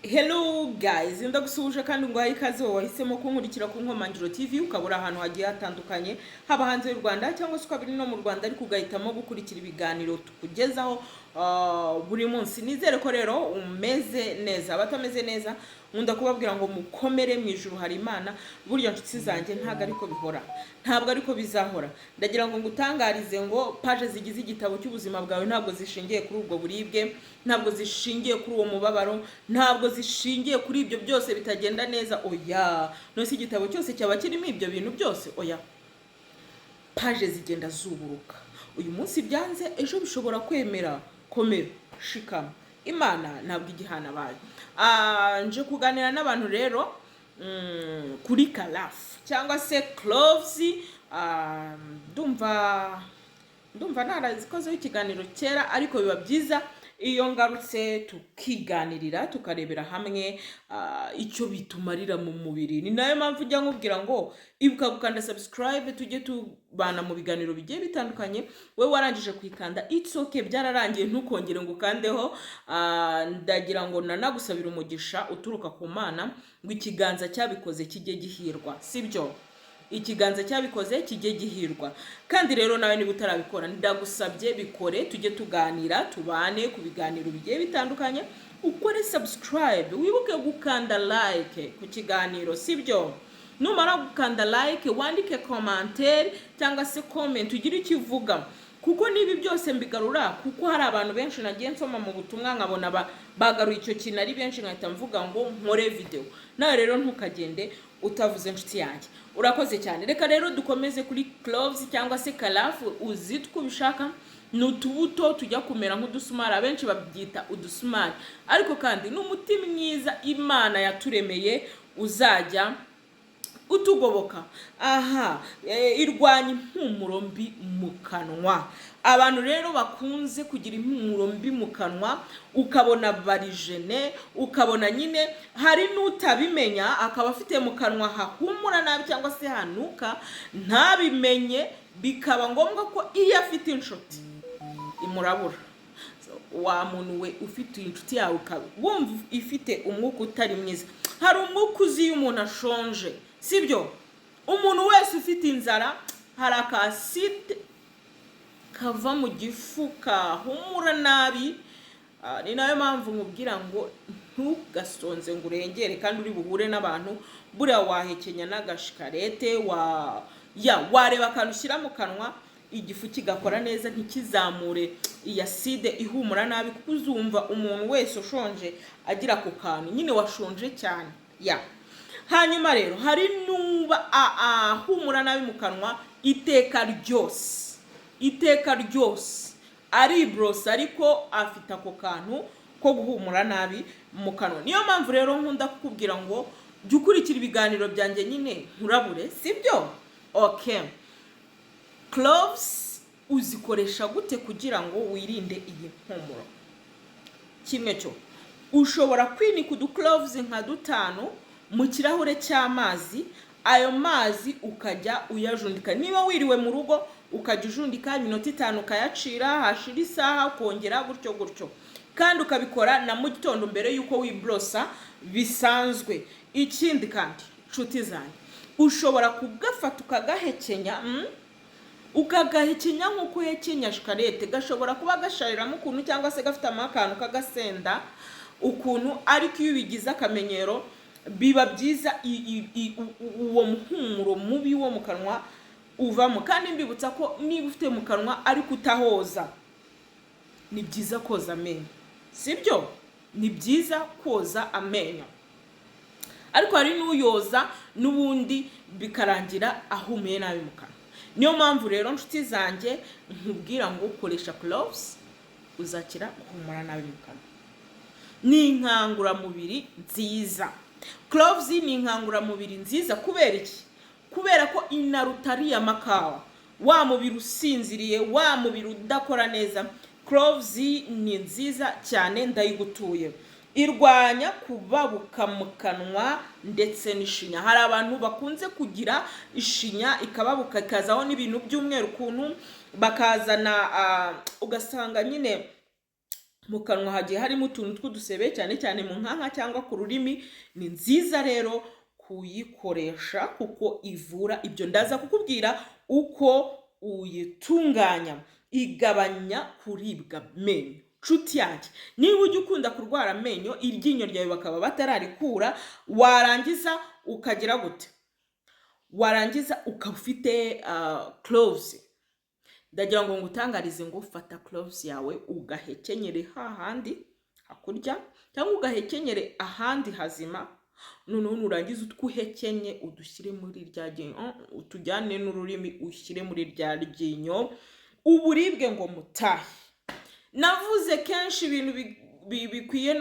Hello guys, ndagusuhuje kandi ngo ikaze wowe wahisemo kunkurikira ku Nkomangiro TV ukabura ahantu hagiye hatandukanye haba hanze y'u Rwanda cyangwa se ukabiri no mu Rwanda ariko ugahitamo gukurikira ibiganiro tukugezaho buri munsi. Nizere ko rero umeze neza, abatameze neza nkunda kubabwira ngo mukomere mu ijuru hari Imana. Burya nshuti zanjye ntago ariko bihora, ntabwo ariko bizahora. Ndagira ngo ngutangarize ngo page zigize igitabo cy'ubuzima bwawe ntabwo zishingiye kuri ubwo buribwe, ntabwo zishingiye kuri uwo mubabaro, ntabwo zishingiye kuri ibyo byose bitagenda neza. Oya, no si igitabo cyose cyaba kirimo ibyo bintu byose. Oya, page zigenda zuburuka. Uyu munsi byanze, ejo bishobora kwemera. Komera, shikama, Imana ntabwo igihana bayo. Nje kuganira n'abantu rero kuri Kalafu cyangwa se cloves. Ndumva narazikozeho ikiganiro kera, ariko biba byiza iyo ngarutse tukiganirira tukarebera hamwe icyo bitumarira mu mubiri. Ni nayo mpamvu ujya nkubwira ngo ibuka gukanda subscribe, tujye tubana mu biganiro bigiye bitandukanye. We warangije kwikanda it's okay, byararangiye, ntukongere ngo ukandeho. Ndagira ngo nanagusabira umugisha uturuka ku Mana ngo ikiganza cyabikoze kijye gihirwa, sibyo? Ikiganza cyabikoze kijye gihirwa. Kandi rero nawe niba utarabikora ndagusabye bikore, tujye tuganira tubane ku biganiro bigiye bitandukanye. Ukore subscribe, wibuke gukanda like ku kiganiro, sibyo? Numara gukanda like wandike commentaire cyangwa se comment ugire icyo uvuga, kuko nibi byose mbigarura kuko hari abantu benshi nagiye nsoma mu butumwa nkabona bagaruye icyo kintu ari benshi, nkahita mvuga ngo nkore video. Nawe rero ntukagende utavuze nshuti yanjye. Urakoze cyane. Reka rero dukomeze kuri cloves cyangwa se Kalafu. Uzitwa ubishaka, n'utubuto tujya kumera nk'udusumari, abenshi babyita udusumari, ariko kandi n'umuti mwiza Imana yaturemeye uzajya utugoboka. Irwanya impumuro mbi mu kanwa. Abantu rero bakunze kugira impumuro mbi mu kanwa, ukabona barijene, ukabona nyine hari n'utabimenya akaba afite mu kanwa hahumura nabi cyangwa se hanuka ntabimenye, bikaba ngombwa ko iyo afite inshuti imurabura. Wa muntu we ufite inshuti yawe wumva ifite umwuka utari mwiza. Hari umwuka uzi iyo umuntu ashonje, sibyo? Umuntu wese ufite inzara hari akaside kava mu gifuka humura nabi. Ni nayo mpamvu nkubwira ngo ntugasonze ngo urengere kandi uri buhure n'abantu. Buriya wahekenya n'agashikarete wareba akantu ushyira mu kanwa, igifu kigakora neza ntikizamure iya side ihumura nabi, kuko uzumva umuntu wese ushonje agira ku kantu nyine washonje cyane. Hanyuma rero hari nuba humura nabi mu kanwa iteka ryose ari bros, ariko afite ako kantu ko guhumura nabi mu kanwa. Niyo mpamvu rero nkunda kukubwira ngo jya ukurikira ibiganiro byanjye nyine nturabure, sibyo? Okay, cloves uzikoresha gute kugira ngo wirinde iyi mpumuro? Kimwe cyo, ushobora kwinika cloves nka 5 mu kirahure cy'amazi. Ayo mazi ukajya uyajundika. Niba wiriwe mu rugo ukajya ujundika iminota 5 ukayacira, hashira isaha ukongera gutyo, kandi ukabikora na mu gitondo mbere yuko wibrosa bisanzwe. Ikindi kandi nshuti zanjye, ushobora kugafata ukagahekenya, ukagahekenya nk'uko hekenya shikarete. Gashobora kuba gashariramo ukuntu cyangwa se gafite akantu kagasenda ukuntu, ariko iyo bigize akamenyero biba byiza uwo muhumuro mubi wo mu kanwa uvamo. Kandi mbibutsa ko niba ufite mu kanwa ariko utahoza, ni byiza koza amenyo, sibyo? Ni byiza koza amenyo, ariko hari n'uyoza n'ubundi bikarangira ahumeye nabi mu kanwa. Niyo mpamvu rero nshuti zanjye nkubwira ngo ukoresha cloves uzakira guhumura nabi mu kanwa. Ni inkanguramubiri nziza. Cloves ni inkanguramubiri nziza kubera iki? Kubera ko inarutariye amakawa, wa mubiri usinziriye, wa mubiri udakora neza. Cloves ni nziza cyane, ndayigutuye. Irwanya kubabuka mu kanwa ndetse n'ishinya. Hari abantu bakunze kugira ishinya ikababuka ikazaho n'ibintu by'umweru kuntu, bakazana ugasanga nyine mu kanwa hagiye harimo utuntu tw'udusebe cyane cyane mu nkanka cyangwa ku rurimi. Ni nziza rero kuyikoresha kuko ivura ibyo. Ndaza kukubwira uko uyitunganya. Igabanya kuribwa amenyo. Nshuti yanjye, niba ujya ukunda kurwara amenyo, iryinyo ryawe bakaba batararikura, warangiza ukagira gute? Warangiza ukaba ufite cloves. Ndagira ngo ngutangarize ngo fata cloves yawe ugahekenyere hahandi hakurya cyangwa ugahekenyere ahandi hazima, noneho nurangiza utwuhekenye udushyire muri rya ryinyo, utujyane n'ururimi ushyire muri rya ryinyo, uburibwe ngo mutahe. Navuze kenshi ibintu bikwiye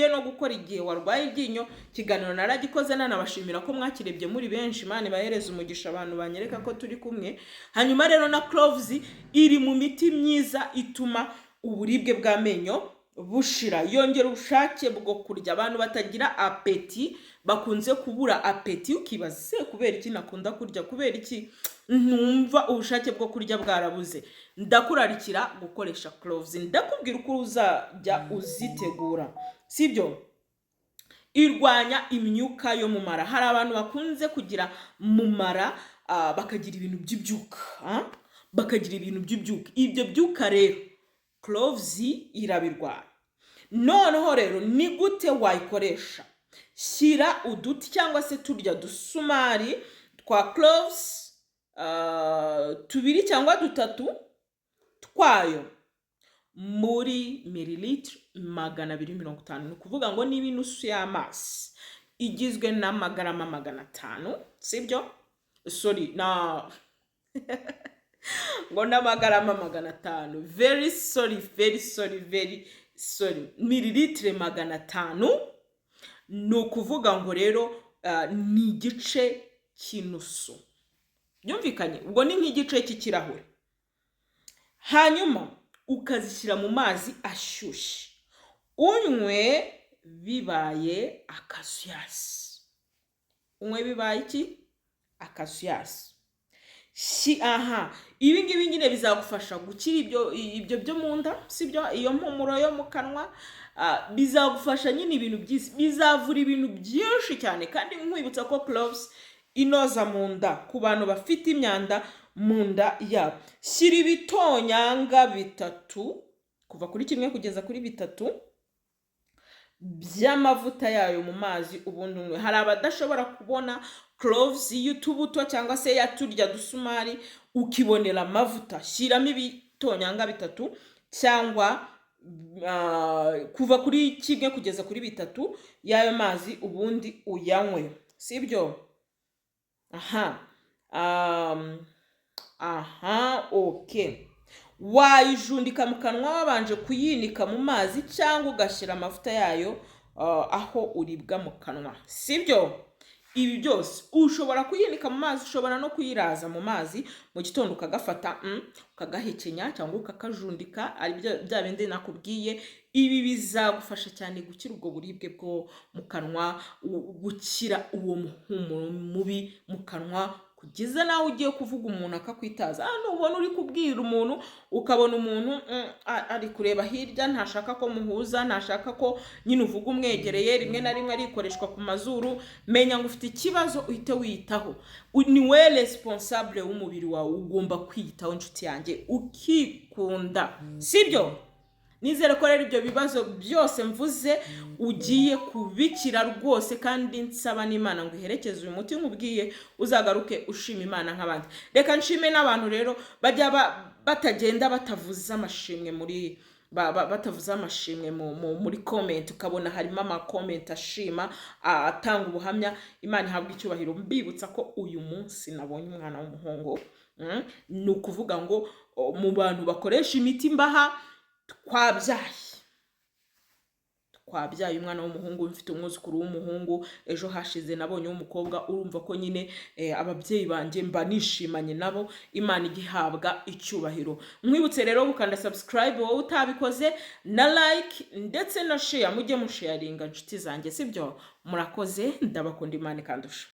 no gukora igihe warwaye iryinyo. Ikiganiro naragikoze, nanabashimira ko mwakirebye muri benshi. Imana ibahereze umugisha abantu banyereka ko turi kumwe. Hanyuma rero na cloves iri mu miti myiza ituma uburibwe bw'amenyo bushira, yongera ubushake bwo kurya. Abantu batagira apeti bakunze kubura apeti, ukibaza se kubera iki nakunda kurya, kubera iki ntumva ubushake bwo kurya bwarabuze. Ndakurarikira gukoresha cloves. Ndakubwira uko uzajya uzitegura, sibyo? Irwanya imyuka yo mu mara. Hari abantu bakunze kugira mu mara bakagira ibintu by'ibyuka, bakagira ibintu by'ibyuka. Ibyo byuka rero cloves irabirwanya. Noneho rero ni gute wayikoresha? Shyira uduti cyangwa se turya dusumari twa cloves 2 cyangwa 3 twayo muri mililitri 250. Ni ukuvuga ngo ni inusu y'amazi igizwe n'amagarama 500, sibyo? Ngo n'amagarama 500. Very sorry. Mililitri 500. Ni ukuvuga ngo rero ni igice cy'inusu. Byumvikanye? Ubwo ni nk'igice cy'ikirahure. Hanyuma ukazishyira mu mazi ashyushye, unywe bibaye akasuyasi. Unywe bibaye iki? Akasuyasi. Ibi ngibi nyine bizagufasha gukira ibyo byo mu nda, sibyo? Iyo mpumuro yo mu kanwa bizagufasha nyine ibintu byinshi, bizavura ibintu byinshi cyane. Kandi nkwibutsa ko cloves inoza mu nda ku bantu bafite imyanda mu nda yabo. Shyira ibitonyanga 3 kuva kuri 1 kugeza kuri 3 by'amavuta yayo mu mazi, ubundi unywe. Hari abadashobora kubona cloves y'utubuto cyangwa se yaturya dusumari ukibonera amavuta. Shyiramo ibitonyanga 3 cyangwa kuva kuri 1 kugeza kuri 3 y'ayo mazi, ubundi uyanywe, sibyo? Okay. Wayijundika mu kanwa wabanje kuyinika mu mazi cyangwa ugashyira amavuta yayo aho uribwa mu kanwa, sibyo? Ibi byose ushobora kuyinika mu mazi, ushobora no kuyiraza mu mazi mu gitondo ukagafata ukagahekenya cyangwa ukakajundika, ari bya bindi nakubwiye. Ibi bizagufasha cyane gukira ubwo buribwe bwo mu kanwa, gukira uwo muhumuro mubi mu kanwa, kugeza nawe ugiye kuvuga umuntu akakwitaza. Nubona uri kubwira umuntu ukabona umuntu ari kureba hirya, ntashaka ko muhuza, ntashaka ko nyine uvuga umwegereye, rimwe na rimwe arikoreshwa ku mazuru, menya ngo ufite ikibazo uhite wiyitaho. Ni we responsable w'umubiri wawe, ugomba kwiyitaho inshuti yanjye, ukikunda, sibyo? Nizere ko rero ibyo bibazo byose mvuze ugiye kubikira rwose, kandi nsaba n'Imana ngo iherekeze uyu muti nkubwiye, uzagaruke ushima Imana nk'abandi. Reka nshime n'abantu rero bajya batagenda batavuza amashimwe muri comment, ukabona harimo ama comment ashima, atanga ubuhamya. Imana ihabwa icyubahiro. Mbibutsa ko uyu munsi nabonye umwana w'umuhungu. Ni ukuvuga ngo mu bantu bakoresha imiti mbaha, twabyaye umwana w'umuhungu, mfite umwuzukuru w'umuhungu. Ejo hashize nabonye w'umukobwa. Urumva ko nyine ababyeyi banjye mba nishimanye nabo. Imana igihabwa icyubahiro. Mwibutse rero gukanda subscribe wowe utabikoze, na like ndetse na share. Mujye musharinga inshuti zanjye, sibyo? Murakoze, ndabakunda. Imana ikandusha.